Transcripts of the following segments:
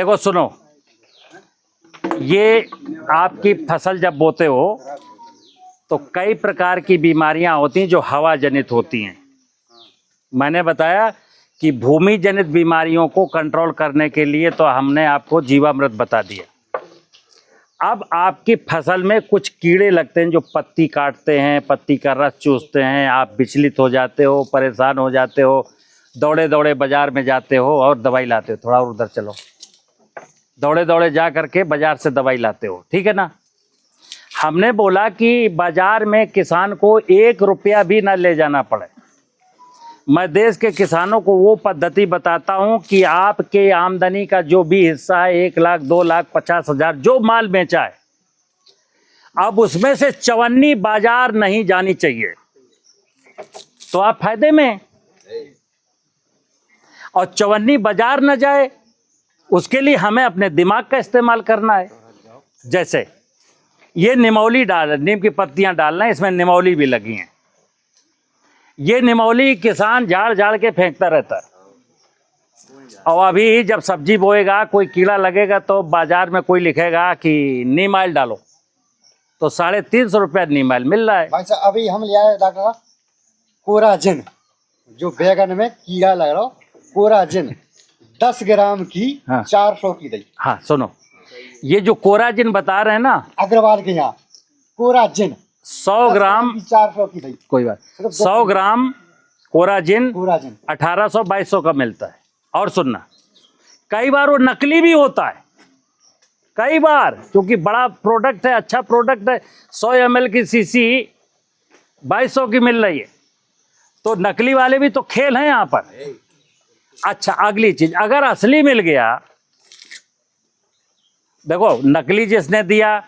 देखो सुनो, ये आपकी फसल जब बोते हो तो कई प्रकार की बीमारियां होती हैं जो हवा जनित होती हैं। मैंने बताया कि भूमि जनित बीमारियों को कंट्रोल करने के लिए तो हमने आपको जीवामृत बता दिया। अब आपकी फसल में कुछ कीड़े लगते हैं जो पत्ती काटते हैं, पत्ती का रस चूसते हैं, आप विचलित हो जाते हो, परेशान हो जाते हो, दौड़े दौड़े बाजार में जाते हो और दवाई लाते हो। थोड़ा और उधर चलो, दौड़े दौड़े जा करके बाजार से दवाई लाते हो, ठीक है ना। हमने बोला कि बाजार में किसान को 1 रुपया भी ना ले जाना पड़े। मैं देश के किसानों को वो पद्धति बताता हूं कि आपके आमदनी का जो भी हिस्सा है, 1 लाख 2 लाख 50,000 जो माल बेचा है, अब उसमें से चवन्नी बाजार नहीं जानी चाहिए, तो आप फायदे में हैं। और चवन्नी बाजार न जाए उसके लिए हमें अपने दिमाग का इस्तेमाल करना है। जैसे ये निमौली नीम की पत्तियां डालना है, इसमें निमौली भी लगी हैं। ये निमौली किसान झाड़ झाड़ के फेंकता रहता है, और अभी जब सब्जी बोएगा कोई कीड़ा लगेगा तो बाजार में कोई लिखेगा कि नीम ऑयल डालो, तो 350 रुपया नीम ऑयल मिल रहा है। भाई साहब अभी हम ले आए डॉक्टर कोराजिन, जो बैगन में कीड़ा लग रहा हो, कोराजिन 10 ग्राम की 400 की दही। हाँ सुनो, ये जो कोराजिन बता रहे हैं ना अग्रवाल के यहाँ, कोराजिन 100 ग्राम 400 की दही, कोई बात, 100 ग्राम कोराजिन 1800-2200 का मिलता है। और सुनना, कई बार वो नकली भी होता है, कई बार, क्योंकि बड़ा प्रोडक्ट है, अच्छा प्रोडक्ट है। 100 ml की शीशी 2200 की मिल रही है, तो नकली वाले भी तो खेल हैं यहाँ पर। अच्छा, अगली चीज, अगर असली मिल गया, देखो नकली जिसने दिया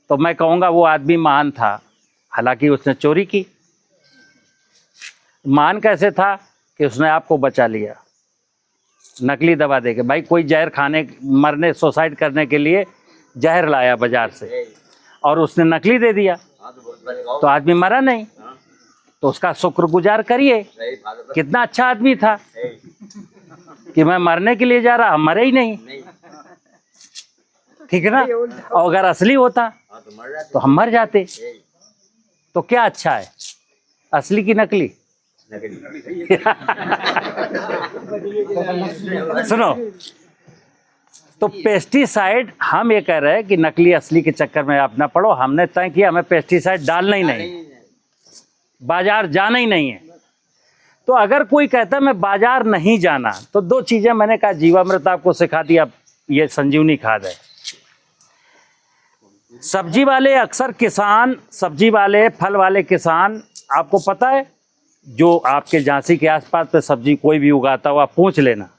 तो मैं कहूँगा वो आदमी महान था, हालांकि उसने चोरी की। महान कैसे था कि उसने आपको बचा लिया नकली दवा देके। भाई कोई जहर खाने, मरने, सुसाइड करने के लिए जहर लाया बाजार से और उसने नकली दे दिया, तो आदमी मरा नहीं, तो उसका शुक्रगुजार करिए। कितना अच्छा आदमी था कि मैं मरने के लिए जा रहा, मरे ही नहीं, ठीक है ना। और अगर असली होता तो हम मर जाते। तो क्या अच्छा है, असली की नकली? सुनो, तो पेस्टिसाइड, हम ये कह रहे हैं कि नकली असली के चक्कर में आप ना पड़ो। हमने तय किया हमें पेस्टिसाइड डालना ही नहीं, बाजार जाना ही नहीं है। तो अगर कोई कहता है मैं बाजार नहीं जाना, तो 2 चीजें मैंने कहा, जीवामृत आपको सिखा दिया, ये संजीवनी खाद है। सब्जी वाले अक्सर किसान, सब्जी वाले, फल वाले किसान, आपको पता है जो आपके झांसी के आसपास पे सब्जी कोई भी उगाता हुआ, पूछ लेना,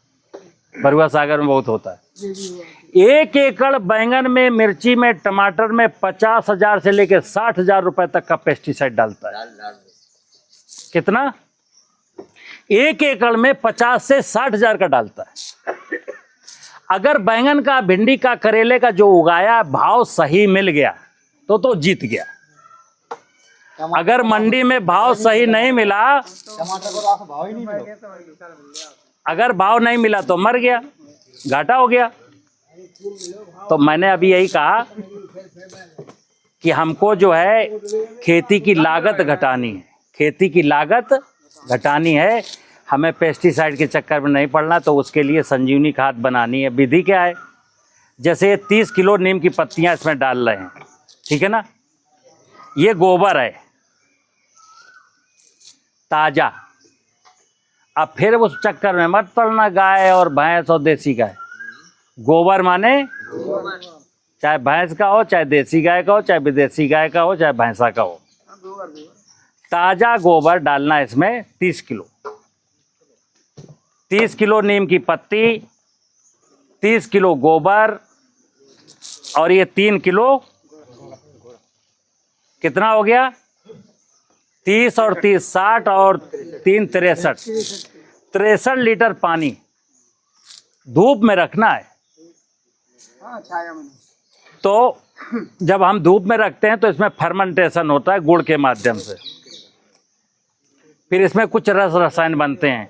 बरुआ सागर में बहुत होता है। 1 एकड़ बैंगन में, मिर्ची में, टमाटर में 50,000 से लेकर 60,000 रुपए तक का पेस्टिसाइड डालता है। कितना? 1 एकड़ में 50 से 60,000 का डालता है। अगर बैंगन का, भिंडी का, करेले का जो उगाया भाव सही मिल गया तो जीत गया। अगर मंडी में भाव सही नहीं मिला, टमाटर को भाव ही नहीं मिला, अगर भाव नहीं मिला तो मर गया, घाटा हो गया। तो मैंने अभी यही कहा कि हमको जो है खेती की लागत घटानी है, खेती की लागत घटानी है, हमें पेस्टिसाइड के चक्कर में नहीं पड़ना। तो उसके लिए संजीवनी खाद बनानी है। विधि क्या है? जैसे 30 किलो नीम की पत्तियां इसमें डाल रहे हैं, ठीक है ना। ये गोबर है ताजा। अब फिर उस चक्कर में मत पड़ना, गाय और भैंस और देसी गाय। गोबर माने चाहे भैंस का हो, चाहे देसी गाय का हो, चाहे विदेशी गाय का हो, चाहे भैंसा का हो, ताजा गोबर डालना इसमें 30 किलो। 30 किलो नीम की पत्ती, 30 किलो गोबर, और ये 3 किलो, कितना हो गया? 30 और 30 60 और 3 63 लीटर पानी धूप में रखना है। तो जब हम धूप में रखते हैं तो इसमें फर्मेंटेशन होता है गुड़ के माध्यम से, फिर इसमें कुछ रसायन बनते हैं।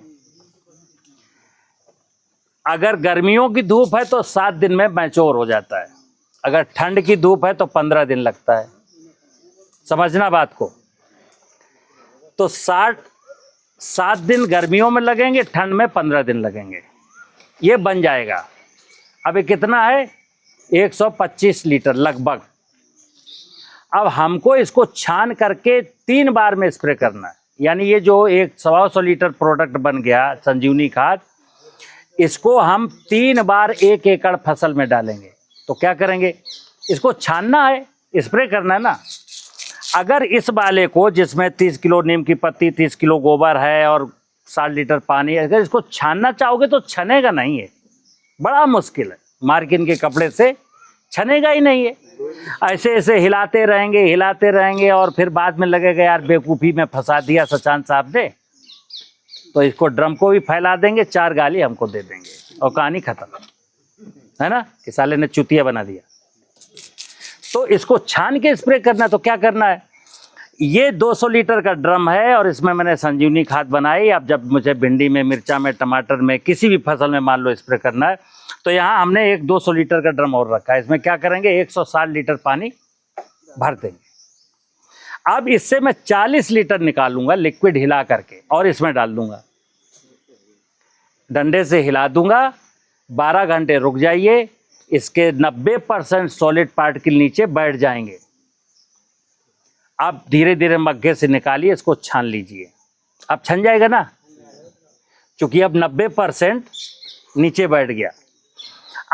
अगर गर्मियों की धूप है तो 7 दिन में मैच्योर हो जाता है, अगर ठंड की धूप है तो 15 दिन लगता है। समझना बात को। तो 7 दिन गर्मियों में लगेंगे, ठंड में 15 दिन लगेंगे, ये बन जाएगा। अब ये कितना है? 125 लीटर लगभग। अब हमको इसको छान करके 3 बार में स्प्रे करना है। यानी ये जो 125 लीटर प्रोडक्ट बन गया संजीवनी खाद, इसको हम 3 बार 1 एकड़ फसल में डालेंगे। तो क्या करेंगे? इसको छानना है, स्प्रे करना है ना। अगर इस वाले को, जिसमें 30 किलो नीम की पत्ती, 30 किलो गोबर है और 60 लीटर पानी, अगर इसको छानना चाहोगे तो छनेगा नहीं है, बड़ा मुश्किल है। मार्किन के कपड़े से छनेगा ही नहीं है। ऐसे ऐसे हिलाते रहेंगे और फिर बाद में लगेगा यार बेवकूफ़ी में फंसा दिया सचान साहब ने, तो इसको ड्रम को भी फैला देंगे, 4 गाली हमको दे देंगे और कहानी खत्म, है ना, कि साले ने चुतिया बना दिया। तो इसको छान के स्प्रे करना। तो क्या करना है? ये 200 लीटर का ड्रम है और इसमें मैंने संजीवनी खाद बनाई। अब जब मुझे भिंडी में, मिर्चा में, टमाटर में, किसी भी फसल में मान लो स्प्रे करना है, तो यहाँ हमने एक 200 लीटर का ड्रम और रखा है। इसमें क्या करेंगे? 160 लीटर पानी भर देंगे। अब इससे मैं 40 लीटर निकालूंगा लिक्विड हिला करके और इसमें डाल दूंगा, डंडे से हिला दूंगा। 12 घंटे रुक जाइए, इसके 90% सॉलिड पार्टिकल नीचे बैठ जाएंगे। अब धीरे धीरे मग्गे से निकालिए, इसको छान लीजिए। अब छन जाएगा ना, क्योंकि अब 90% नीचे बैठ गया।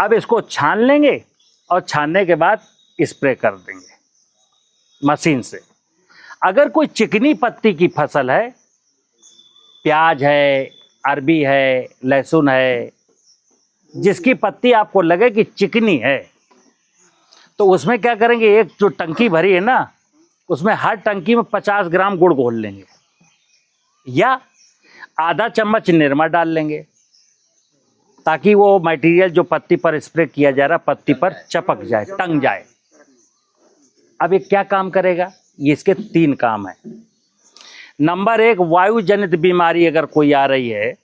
अब इसको छान लेंगे और छानने के बाद स्प्रे कर देंगे मशीन से। अगर कोई चिकनी पत्ती की फसल है, प्याज है, अरबी है, लहसुन है, जिसकी पत्ती आपको लगे कि चिकनी है, तो उसमें क्या करेंगे? एक जो टंकी भरी है ना, उसमें हर टंकी में 50 ग्राम गुड़ घोल लेंगे या आधा चम्मच निरमा डाल लेंगे, ताकि वो मटेरियल जो पत्ती पर स्प्रे किया जा रहा पत्ती पर चपक जाए, टंग जाए। अब ये क्या काम करेगा? ये इसके 3 काम है। नंबर 1, वायु जनित बीमारी अगर कोई आ रही है,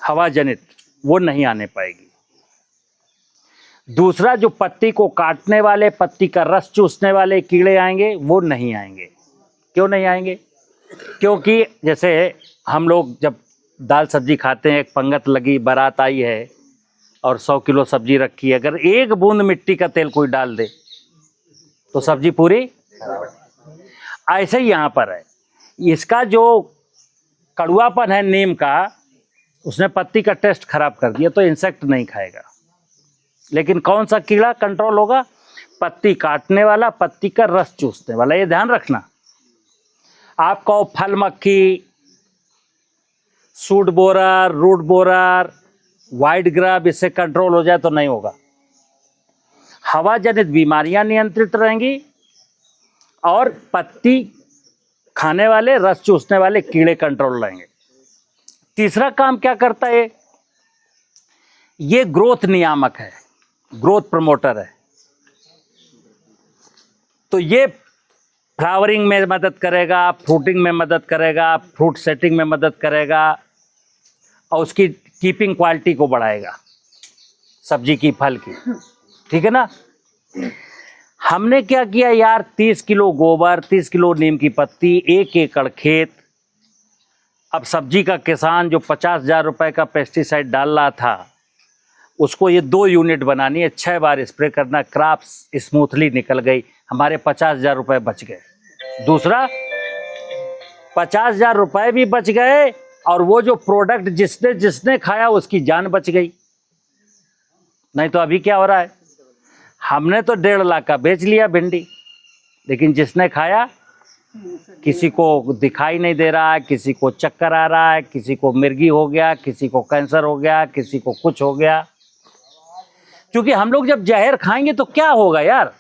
हवा जनित, वो नहीं आने पाएगी। दूसरा, जो पत्ती को काटने वाले, पत्ती का रस चूसने वाले कीड़े आएंगे, वो नहीं आएंगे। क्यों नहीं आएंगे? क्योंकि जैसे हम लोग जब दाल सब्जी खाते हैं, एक पंगत लगी, बारात आई है और 100 किलो सब्जी रखी है, अगर 1 बूंद मिट्टी का तेल कोई डाल दे तो सब्जी पूरी। ऐसे ही यहाँ पर है, इसका जो कड़ुआपन है नीम का, उसने पत्ती का टेस्ट खराब कर दिया, तो इंसेक्ट नहीं खाएगा। लेकिन कौन सा कीड़ा कंट्रोल होगा? पत्ती काटने वाला, पत्ती का रस चूसने वाला। ये ध्यान रखना। आपको फल मक्खी, shoot borer, root borer, white grub, इससे कंट्रोल हो जाए तो नहीं होगा। हवा जनित बीमारियां नियंत्रित रहेंगी और पत्ती खाने वाले, रस चूसने वाले कीड़े कंट्रोल रहेंगे। तीसरा काम क्या करता है? ये ग्रोथ नियामक है, ग्रोथ प्रमोटर है। तो ये फ्लावरिंग में मदद करेगा, फ्रूटिंग में मदद करेगा, फ्रूट सेटिंग में मदद करेगा और उसकी कीपिंग क्वालिटी को बढ़ाएगा, सब्जी की, फल की। ठीक है ना? हमने क्या किया यार, 30 किलो गोबर, 30 किलो नीम की पत्ती, 1 एकड़ खेत। अब सब्जी का किसान जो 50,000 रुपए का पेस्टिसाइड डाल रहा था, उसको ये 2 यूनिट बनानी है, 6 बार स्प्रे करना, क्रॉप स्मूथली निकल गई, हमारे 50,000 रुपए बच गए। दूसरा, 50,000 रुपए भी बच गए और वो जो प्रोडक्ट जिसने खाया उसकी जान बच गई। नहीं तो अभी क्या हो रहा है, हमने तो 1.5 लाख का बेच लिया भिंडी, लेकिन जिसने खाया, किसी को दिखाई नहीं दे रहा है, किसी को चक्कर आ रहा है, किसी को मिर्गी हो गया, किसी को कैंसर हो गया, किसी को कुछ हो गया। क्योंकि हम लोग जब जहर खाएंगे तो क्या होगा यार?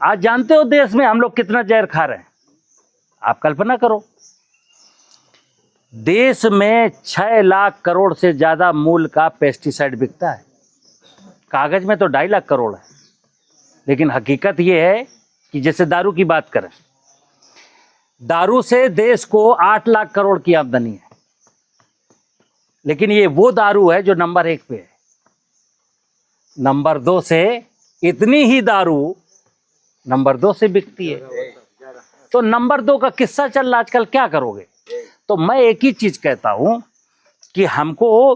आज जानते हो देश में हम लोग कितना जहर खा रहे हैं, आप कल्पना करो। देश में 6 लाख करोड़ से ज्यादा मूल्य का पेस्टिसाइड बिकता है। कागज में तो 2.5 लाख करोड़ है, लेकिन हकीकत यह है कि जैसे दारू की बात करें, दारू से देश को 8 लाख करोड़ की आमदनी है। लेकिन ये वो दारू है जो नंबर 1 पे है। नंबर 2 से इतनी ही दारू नंबर 2 से बिकती है। तो नंबर 2 का किस्सा चल रहा आजकल, क्या करोगे? तो मैं एक ही चीज कहता हूं कि हमको,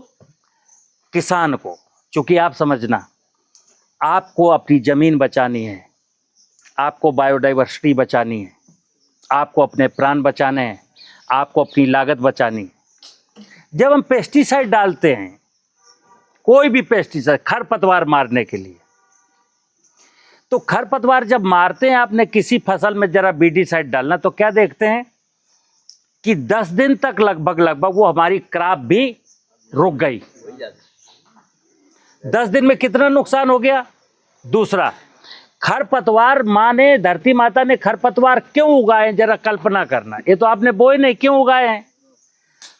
किसान को, चूंकि आप समझना, आपको अपनी जमीन बचानी है, आपको बायोडाइवर्सिटी बचानी है, आपको अपने प्राण बचाने हैं, आपको अपनी लागत बचानी है। जब हम पेस्टिसाइड डालते हैं, कोई भी पेस्टिसाइड, खरपतवार मारने के लिए, तो खरपतवार जब मारते हैं आपने किसी फसल में, जरा बीडीसाइड डालना, तो क्या देखते हैं कि 10 दिन तक लगभग वो हमारी क्रॉप भी रुक गई। 10 दिन में कितना नुकसान हो गया? दूसरा, खरपतवार धरती माता ने खरपतवार क्यों उगाए, जरा कल्पना करना। ये तो आपने बोए नहीं, क्यों उगाए हैं?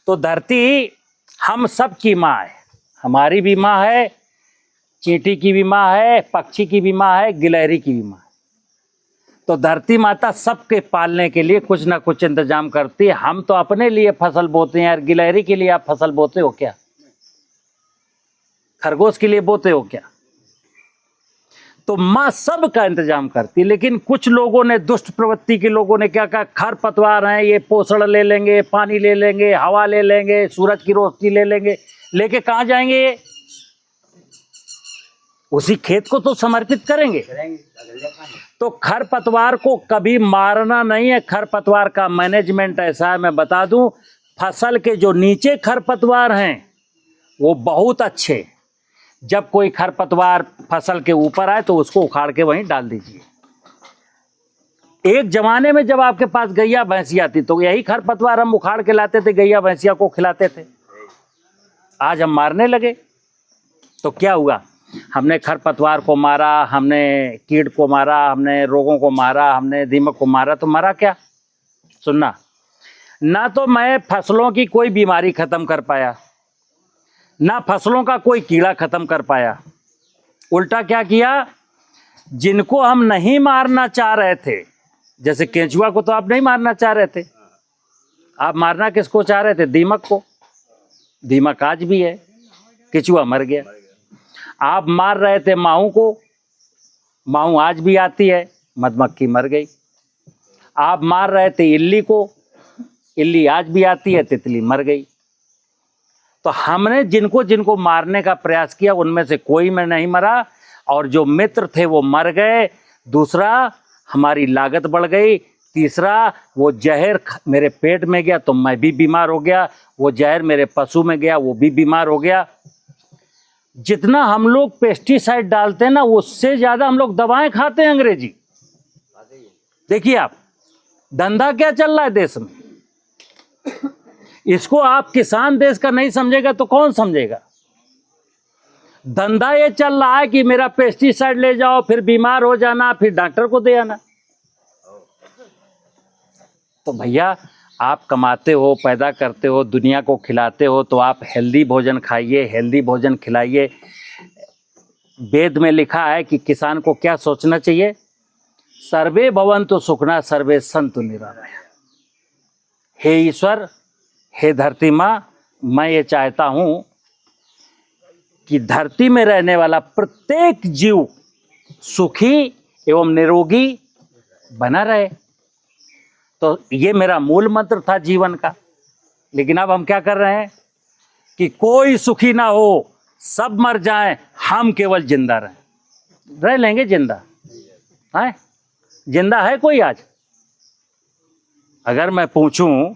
तो धरती हम सब की माँ है, हमारी भी माँ है, चींटी की भी माँ है, पक्षी की भी माँ है, गिलहरी की भी माँ है। तो धरती माता सबके पालने के लिए कुछ ना कुछ इंतजाम करती है। हम तो अपने लिए फसल बोते हैं यार, गिलहरी के लिए आप फसल बोते हो क्या? खरगोश के लिए बोते हो क्या? तो माँ सब का इंतजाम करती है। लेकिन कुछ लोगों ने, दुष्ट प्रवृत्ति के लोगों ने क्या कहा, खरपतवार हैं, ये पोषण ले लेंगे, पानी ले लेंगे, हवा ले लेंगे, सूरज की रोशनी ले लेंगे, लेके कहाँ जाएंगे ये? उसी खेत को तो समर्पित करेंगे। तो खरपतवार को कभी मारना नहीं है। खरपतवार का मैनेजमेंट ऐसा है, मैं बता दूं, फसल के जो नीचे खरपतवार हैं वो बहुत अच्छे। जब कोई खरपतवार फसल के ऊपर आए तो उसको उखाड़ के वहीं डाल दीजिए। एक जमाने में जब आपके पास गैया भैंसिया थी तो यही खरपतवार हम उखाड़ के लाते थे, गैया भैंसिया को खिलाते थे। आज हम मारने लगे तो क्या हुआ? हमने खरपतवार को मारा, हमने कीड़ को मारा, हमने रोगों को मारा, हमने दीमक को मारा, तो मरा क्या? सुनना, ना तो मैं फसलों की कोई बीमारी खत्म कर पाया, ना फसलों का कोई कीड़ा खत्म कर पाया। उल्टा क्या किया? जिनको हम नहीं मारना चाह रहे थे, जैसे केंचुआ को तो आप नहीं मारना चाह रहे थे, आप मारना किसको चाह रहे थे? दीमक को। दीमक आज भी है, केंचुआ मर गया। आप मार रहे थे माहू को, माहू आज भी आती है, मधुमक्खी मर गई। आप मार रहे थे इल्ली को, इल्ली आज भी आती है, तितली मर गई। तो हमने जिनको जिनको मारने का प्रयास किया उनमें से कोई में नहीं मरा, और जो मित्र थे वो मर गए। दूसरा, हमारी लागत बढ़ गई। तीसरा, वो जहर मेरे पेट में गया तो मैं भी बीमार हो गया, वो जहर मेरे पशु में गया, वो भी बीमार हो गया। जितना हम लोग पेस्टिसाइड डालते हैं ना, उससे ज्यादा हम लोग दवाएं खाते हैं अंग्रेजी। देखिए आप, धंधा क्या चल रहा है देश में, इसको आप किसान देश का नहीं समझेगा तो कौन समझेगा? धंधा ये चल रहा है कि मेरा पेस्टिसाइड ले जाओ, फिर बीमार हो जाना, फिर डॉक्टर को दे आना। तो भैया, आप कमाते हो, पैदा करते हो, दुनिया को खिलाते हो, तो आप हेल्दी भोजन खाइए, हेल्दी भोजन खिलाइए। वेद में लिखा है कि किसान को क्या सोचना चाहिए? सर्वे भवन्तु सुखिनः, सर्वे सन्तु निरामया। हे ईश्वर, हे धरती माँ, मैं ये चाहता हूँ कि धरती में रहने वाला प्रत्येक जीव सुखी एवं निरोगी बना रहे। तो ये मेरा मूल मंत्र था जीवन का। लेकिन अब हम क्या कर रहे हैं कि कोई सुखी ना हो, सब मर जाएं, हम केवल जिंदा रहें। रह लेंगे जिंदा? है जिंदा है कोई आज? अगर मैं पूछूं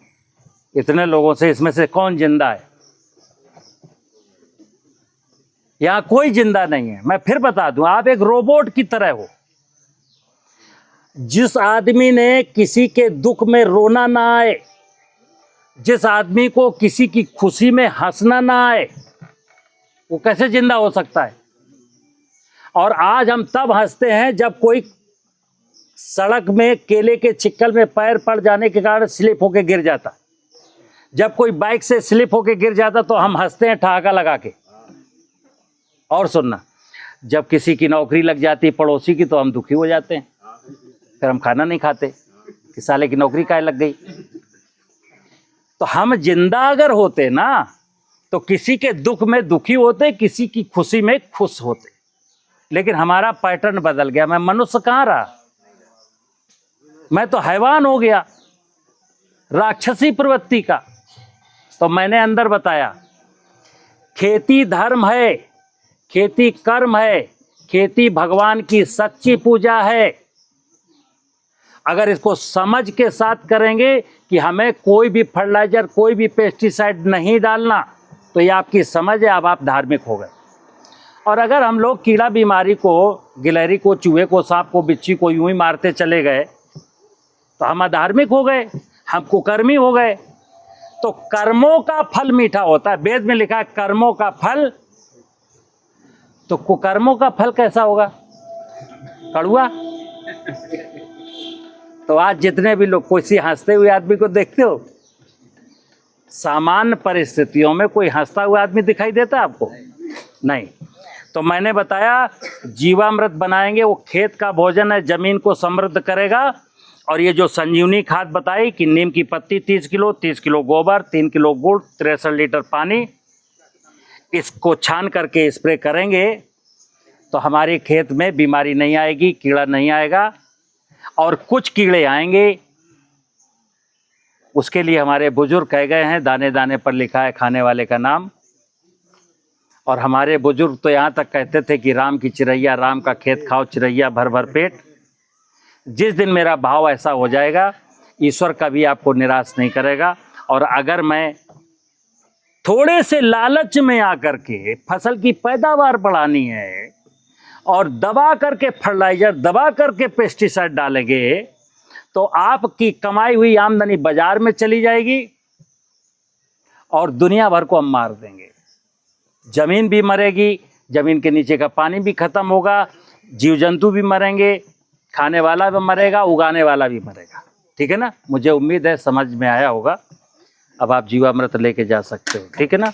इतने लोगों से, इसमें से कौन जिंदा है? यहां कोई जिंदा नहीं है। मैं फिर बता दूं, आप एक रोबोट की तरह हो। जिस आदमी ने किसी के दुख में रोना ना आए, जिस आदमी को किसी की खुशी में हंसना ना आए, वो कैसे जिंदा हो सकता है? और आज हम तब हंसते हैं जब कोई सड़क में केले के चिक्कल में पैर पड़ जाने के कारण स्लिप होके गिर जाता। जब कोई बाइक से स्लिप होके गिर जाता तो हम हंसते हैं ठहाका लगा के। और सुनना, जब किसी की नौकरी लग जाती पड़ोसी की तो हम दुखी हो जाते हैं, फिर हम खाना नहीं खाते कि साले की नौकरी काहे लग गई। तो हम जिंदा अगर होते ना तो किसी के दुख में दुखी होते, किसी की खुशी में खुश होते। लेकिन हमारा पैटर्न बदल गया। मैं मनुष्य कहाँ रहा, मैं तो हैवान हो गया, राक्षसी प्रवृत्ति का। तो मैंने अंदर बताया, खेती धर्म है, खेती कर्म है, खेती भगवान की सच्ची पूजा है। अगर इसको समझ के साथ करेंगे कि हमें कोई भी फर्टिलाइजर, कोई भी पेस्टिसाइड नहीं डालना, तो ये आपकी समझ है, अब आप धार्मिक हो गए। और अगर हम लोग कीड़ा बीमारी को, गिलहरी को, चूहे को, सांप को, बिच्छी को यूं ही मारते चले गए तो हम अधार्मिक हो गए, हम कुकर्मी हो गए। तो कर्मों का फल मीठा होता है, वेद में लिखा है कर्मों का फल। तो कुकर्मों का फल कैसा होगा, कड़वा। तो आज जितने भी लोग, किसी हंसते हुए आदमी को देखते हो, सामान्य परिस्थितियों में कोई हंसता हुआ आदमी दिखाई देता आपको? नहीं। तो मैंने बताया जीवामृत बनाएंगे, वो खेत का भोजन है, जमीन को समृद्ध करेगा। और ये जो संजीवनी खाद बताई कि नीम की पत्ती 30 किलो, 30 किलो गोबर, 3 किलो गुड़, 63 लीटर पानी, इसको छान करके स्प्रे करेंगे तो हमारे खेत में बीमारी नहीं आएगी, कीड़ा नहीं आएगा। और कुछ कीड़े आएंगे, उसके लिए हमारे बुजुर्ग कह गए हैं, दाने दाने पर लिखा है खाने वाले का नाम। और हमारे बुजुर्ग तो यहाँ तक कहते थे कि राम की चिरैया, राम का खेत खाओ चिरैया भर भर पेट। जिस दिन मेरा भाव ऐसा हो जाएगा, ईश्वर कभी आपको निराश नहीं करेगा। और अगर मैं थोड़े से लालच में आकर के फसल की पैदावार बढ़ानी है और दबा करके फर्टिलाइजर, दबा करके पेस्टिसाइड डालेंगे, तो आपकी कमाई हुई आमदनी बाजार में चली जाएगी और दुनिया भर को हम मार देंगे। जमीन भी मरेगी, जमीन के नीचे का पानी भी खत्म होगा, जीव जंतु भी मरेंगे, खाने वाला भी मरेगा, उगाने वाला भी मरेगा। ठीक है ना? मुझे उम्मीद है समझ में आया होगा। अब आप जीवामृत लेके जा सकते हो। ठीक है ना?